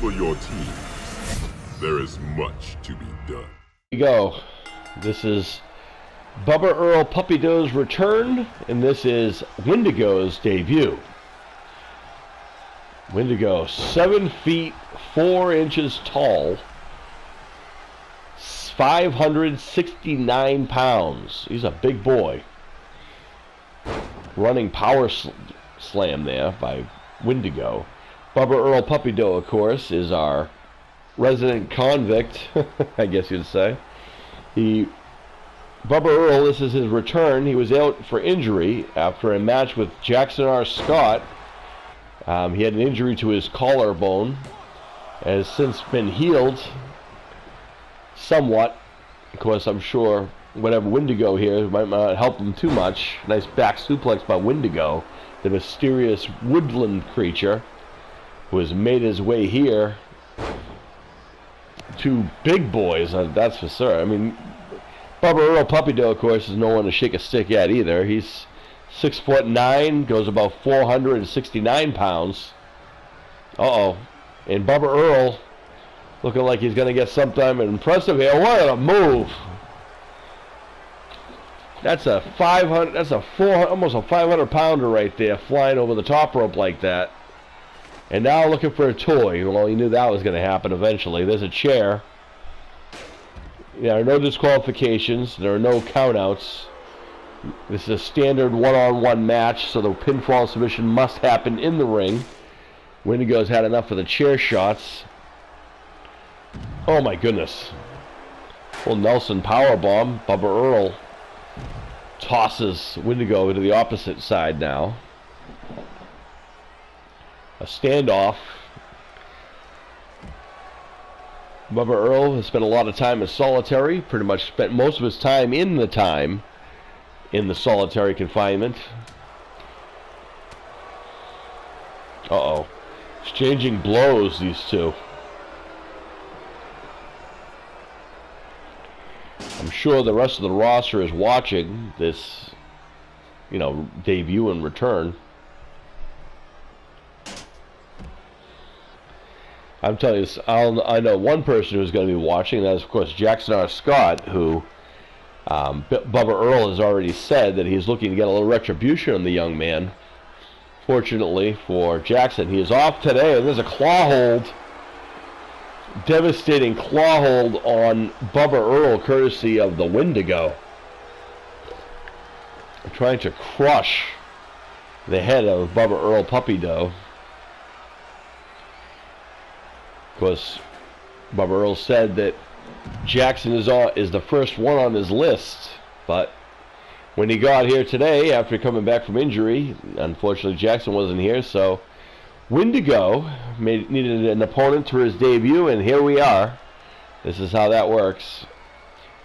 for your team. There is much to be done. Here we go. This is Bubba Earl Puppy Dough's return, and this is Wendigo's debut. Wendigo, 7 feet 4 inches tall, 569 pounds. He's a big boy. Running power slam there by Wendigo. Bubba Earl Puppy Dough, of course, is our resident convict, I guess you'd say. Bubba Earl, this is his return. He was out for injury after a match with Jackson R. Scott. He had an injury to his collarbone. Has since been healed somewhat. Of course, I'm sure whatever Wendigo here might not help him too much. Nice back suplex by Wendigo, the mysterious woodland creature who has made his way here. Two big boys, that's for sure. I mean, Bubba Earl Puppy Dough, of course, is no one to shake a stick at either. He's 6'9", goes about 469 pounds. Uh-oh. And Bubba Earl looking like he's going to get something impressive here. What a move. That's a 500, that's a 400, almost a 500 pounder right there, flying over the top rope like that. And now looking for a toy. Well, he knew that was going to happen eventually. There's a chair. There are no disqualifications. There are no countouts. This is a standard one-on-one match, so the pinfall submission must happen in the ring. Wendigo's had enough of the chair shots. Oh my goodness. Well, Nelson powerbomb. Bubba Earl tosses Wendigo to the opposite side now. A standoff. Bubba Earl has spent a lot of time in solitary. Pretty much spent most of his time in the solitary confinement. Uh-oh. Exchanging blows, these two. I'm sure the rest of the roster is watching this, debut and return. I'm telling you, I know one person who's going to be watching. That is, of course, Jackson R. Scott, who Bubba Earl has already said that he's looking to get a little retribution on the young man. Fortunately for Jackson, he is off today, and there's a claw hold. Devastating claw hold on Bubba Earl, courtesy of the Wendigo. Trying to crush the head of Bubba Earl Puppy Dough. Of course, Bubba Earl said that Jackson is the first one on his list, but when he got here today, after coming back from injury, unfortunately Jackson wasn't here, so Wendigo needed an opponent for his debut, and here we are. This is how that works.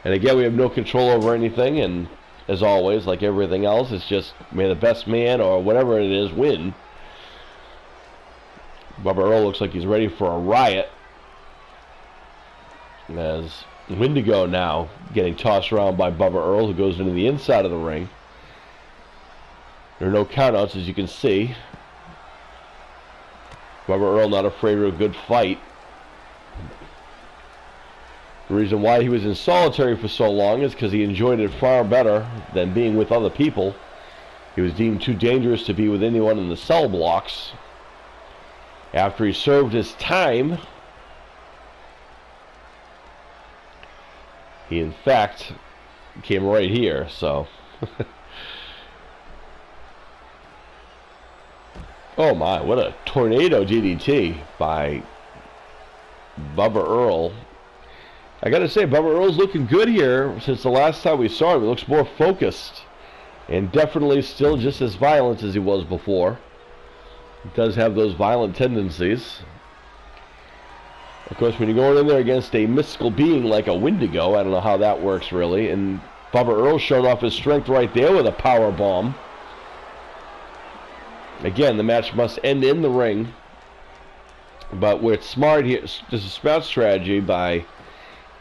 And again, we have no control over anything, and as always, like everything else, it's just may the best man, or whatever it is, win. Bubba Earl looks like he's ready for a riot. As Wendigo now getting tossed around by Bubba Earl, who goes into the inside of the ring. There are no countouts, as you can see. Bubba Earl not afraid of a good fight. The reason why he was in solitary for so long is because he enjoyed it far better than being with other people. He was deemed too dangerous to be with anyone in the cell blocks. After he served his time, he in fact came right here, so. Oh my, what a tornado DDT by Bubba Earl. I gotta say, Bubba Earl's looking good here. Since the last time we saw him, he looks more focused. And definitely still just as violent as he was before. He does have those violent tendencies. Of course, when you're going in there against a mystical being like a Wendigo, I don't know how that works really. And Bubba Earl showed off his strength right there with a power bomb. Again, the match must end in the ring. But we're smart here. This is smart strategy by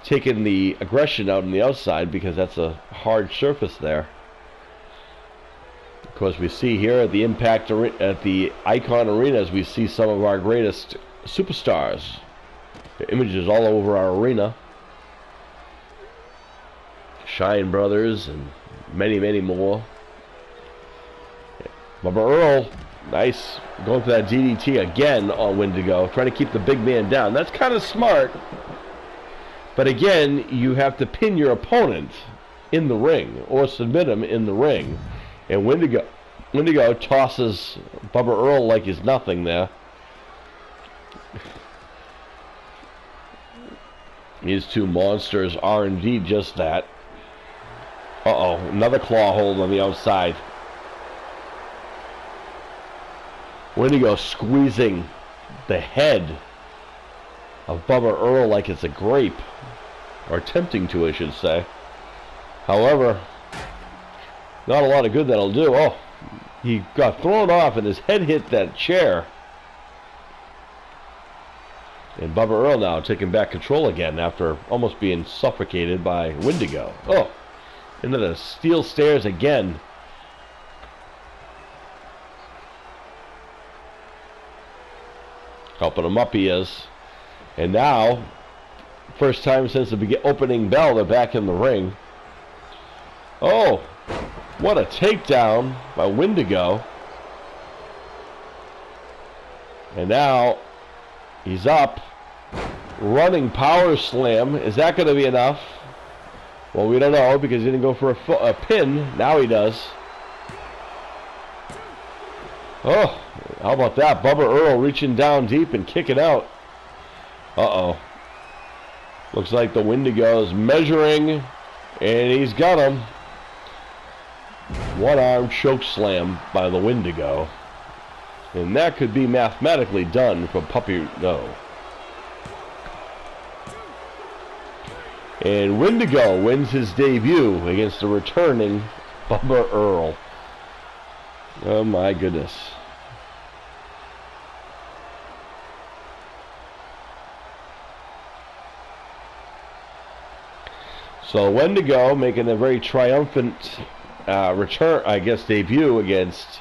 taking the aggression out on the outside, because that's a hard surface there. Of course, we see here at the Impact at the Icon Arenas, we see some of our greatest superstars Images all over our arena. Shine Brothers and many, many more. Bubba Earl, nice, going for that DDT again on Wendigo, trying to keep the big man down. That's kind of smart, but again, you have to pin your opponent in the ring or submit him in the ring. And Wendigo tosses Bubba Earl like he's nothing there. These two monsters are indeed just that. Uh-oh, another claw hold on the outside. Wendigo squeezing the head of Bubba Earl like it's a grape. Or attempting to, I should say. However, not a lot of good that'll do. Oh, he got thrown off and his head hit that chair. And Bubba Earl now taking back control again after almost being suffocated by Wendigo. Oh, into the steel stairs again. Helping him up he is. And now, first time since the opening bell, they're back in the ring. Oh, what a takedown by Wendigo. And now, he's up. Running power slam. Is that going to be enough? Well, we don't know because he didn't go for a pin. Now he does. Oh, how about that? Bubba Earl reaching down deep and kicking out. Uh-oh. Looks like the Wendigo's measuring, and he's got him. One-arm choke slam by the Wendigo. And that could be mathematically done for Puppy No. And Wendigo wins his debut against the returning Bubba Earl. Oh my goodness. So Wendigo making a very triumphant return, I guess, debut against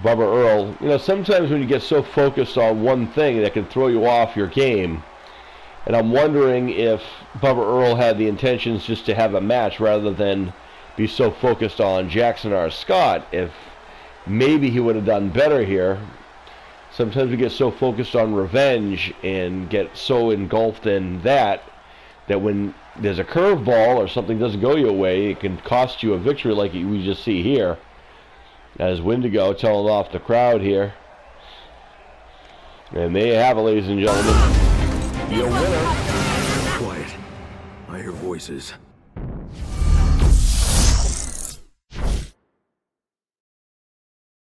Bubba Earl. You know, sometimes when you get so focused on one thing, that can throw you off your game. And I'm wondering if Bubba Earl had the intentions just to have a match rather than be so focused on Jackson R. Scott, if maybe he would have done better here. Sometimes we get so focused on revenge and get so engulfed in that when there's a curveball or something doesn't go your way, it can cost you a victory like we just see here. As Wendigo telling off the crowd here. And there you have it, ladies and gentlemen. Your winner. Quiet. I hear voices.